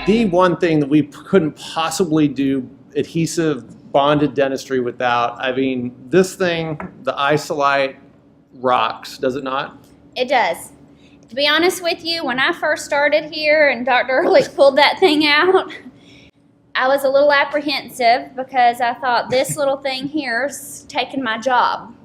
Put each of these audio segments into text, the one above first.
the one thing that we couldn't possibly do adhesive bonded dentistry without. I mean, this thing, the Isolite, rocks, does it not? It does. To be honest with you, when I first started here and Dr. Ehrlich pulled that thing out, I was a little apprehensive because I thought this little thing here's taking my job.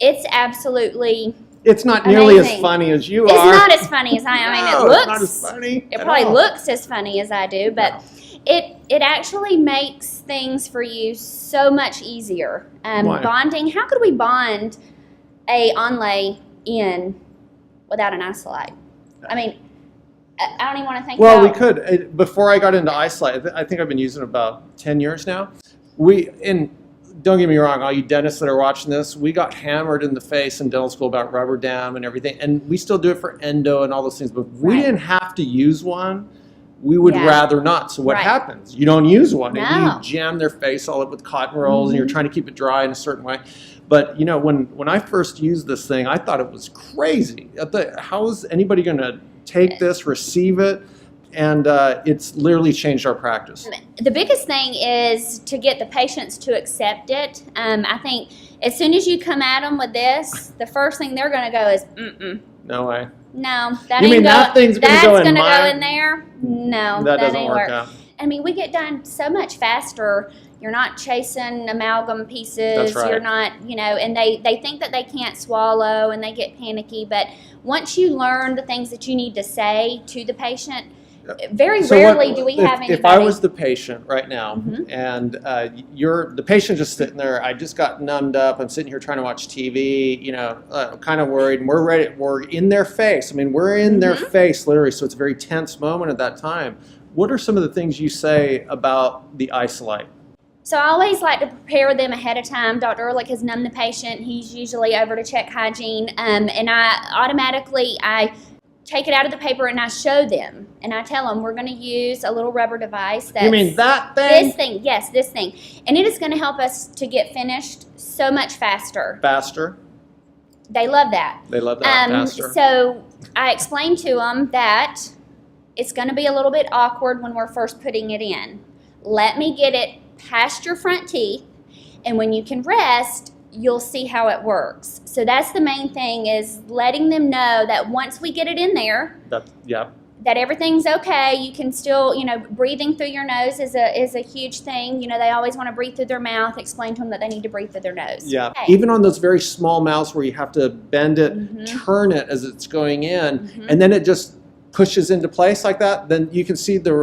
It's absolutely It's not nearly amazing. as funny as you It's are. not as funny as I am. I mean, No, it looks, it's not as funny it at probably all. looks as funny as I do, but it actually makes things for you so much easier. Why? Bonding, how could we bond a onlay in without an Isolite? I mean, I don't even want to think Well, about. we could. Before I got into Isolite, I think I've been using it about 10 years now. Don't get me wrong, all you dentists that are watching this, we got hammered in the face in dental school about rubber dam and everything, and we still do it for endo and all those things, but we Right. didn't have to use one. We would Yeah. rather not. So what Right. happens? You don't use one, No. and you jam their face all up with cotton rolls, and you're Mhm. trying to keep it dry in a certain way. But you know, when I first used this thing, I thought it was crazy. I thought, how is anybody going to take this, receive it? And it's literally changed our practice. The biggest thing is to get the patients to accept it. I think as soon as you come at them with this, the first thing they're going to go is, No way. no, that You ain't mean that go, thing's gonna that's go in gonna my- go in there? No, That doesn't ain't work out. I mean, we get done so much faster. You're not chasing amalgam pieces. That's right. You're not, and they think that they can't swallow and they get panicky. But once you learn the things that you need to say to the patient, very So rarely do we have anybody. If I was the patient right now, Mhm. and you're the patient just sitting there, I just got numbed up. I'm sitting here trying to watch TV. Kind of worried. And we're ready. We're in their face. I mean, we're in their Mhm. face literally. So it's a very tense moment at that time. What are some of the things you say about the Isolite? So I always like to prepare them ahead of time. Dr. Ehrlich has numbed the patient. He's usually over to check hygiene. And I take it out of the paper and I show them. And I tell them we're going to use a little rubber device. You mean that thing? This thing, yes, this thing. And it is going to help us to get finished so much faster. Faster. They love that. They love that faster. So I explained to them that it's going to be a little bit awkward when we're first putting it in. Let me get it past your front teeth, and when you can rest, you'll see how it works. So that's the main thing, is letting them know that once we get it in there, that everything's okay. You can still, breathing through your nose is a huge thing. They always want to breathe through their mouth. Explain to them that they need to breathe through their nose. Yeah, Okay. even on those very small mouths where you have to bend it, Mhm. turn it as it's going in, Mhm. and then it just pushes into place like that, then you can see the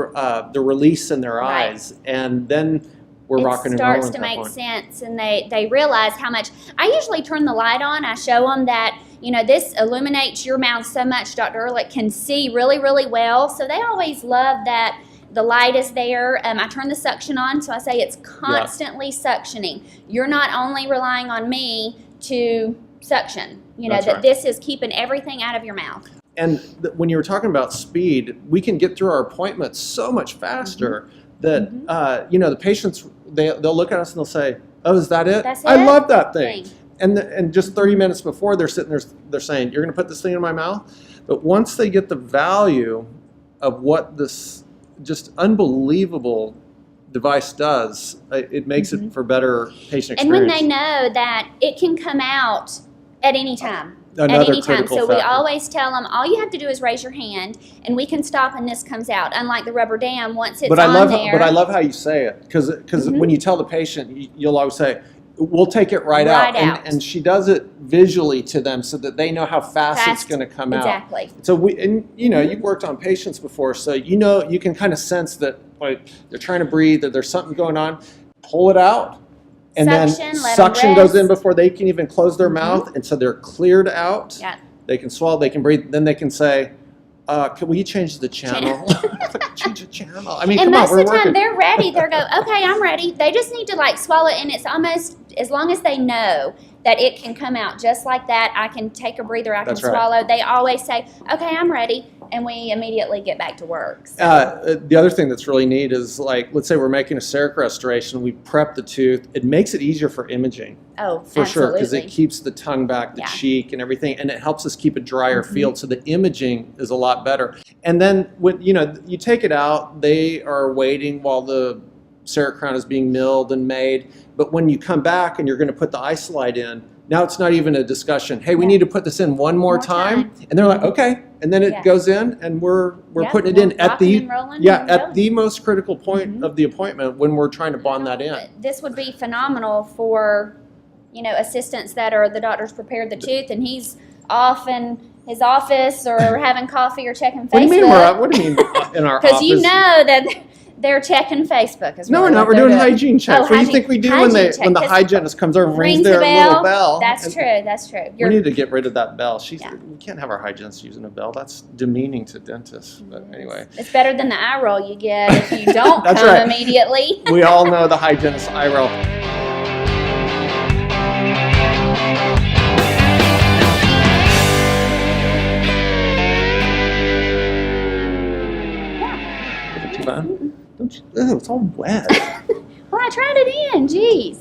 release in their Right. eyes, and then we're rocking and rolling. It starts to make sense, and they realize how much. I usually turn the light on. I show them that, this illuminates your mouth so much. Dr. Ehrlich can see really, really well, so they always love that the light is there. I turn the suction on, so I say it's constantly suctioning. You're not only relying on me to suction, That's that right. this is keeping everything out of your mouth. And when you were talking about speed, we can get through our appointments so much faster that, the patients, they'll look at us and they'll say, oh, is that it? That's I it? love that thing. And just 30 minutes before, they're sitting there, they're saying, you're going to put this thing in my mouth? But once they get the value of what this just unbelievable device does, it makes it for better patient experience. And when they know that it can come out at any time. Another at any time. critical So we factor. always tell them, all you have to do is raise your hand, and we can stop, and this comes out. Unlike the rubber dam, once it's But on there. But I love how you say it, because when you tell the patient, you'll always say, we'll take it right out. And she does it visually to them so that they know how fast it's going to come out. Exactly. So you've worked on patients before, so you can kind of sense that they're trying to breathe, that there's something going on. Pull it out, and Suction, then let 'em suction goes in rest. before they can even close their mouth, and so they're cleared out. Yeah. They can swallow, they can breathe. Then they can say, "Can we change the channel?" Change the channel. I mean, And come on, most we're of the time, working. they're ready. They're go, okay, I'm ready. They just need to swallow it, and it's almost, as long as they know that it can come out just like that, I can take a breather, I can That's right. swallow. They always say, okay, I'm ready. and we immediately get back to work. So. The other thing that's really neat is, like, let's say we're making a CEREC restoration, we prep the tooth. It makes it easier for imaging. Oh, for sure, because absolutely. it keeps the tongue back, the cheek, and everything, and it helps us keep a drier field. So the imaging is a lot better. And then when you take it out, they are waiting while the CEREC crown is being milled and made. But when you come back and you're going to put the Isolite in, now it's not even a discussion. Hey, we need to put this in one more time. And they're like, okay. And then it goes in, and we're putting it in at the most critical point of the appointment when we're trying to bond that in. This would be phenomenal for, assistants that are the doctor's prepared the tooth, and he's off in his office or having coffee or checking Facebook. What do you mean in our office? Because you know that they're checking Facebook as well. No, we're not. We're doing hygiene checks. What do you think we do when the hygienist comes over and rings their little bell? That's true. We need to get rid of that bell. We can't have our hygienist using a bell. That's demeaning to dentists. But anyway. It's better than the eye roll you get if you don't come immediately. We all know the hygienist eye roll. Don't you? Oh, it's all wet. Well, I tried it in. Jeez.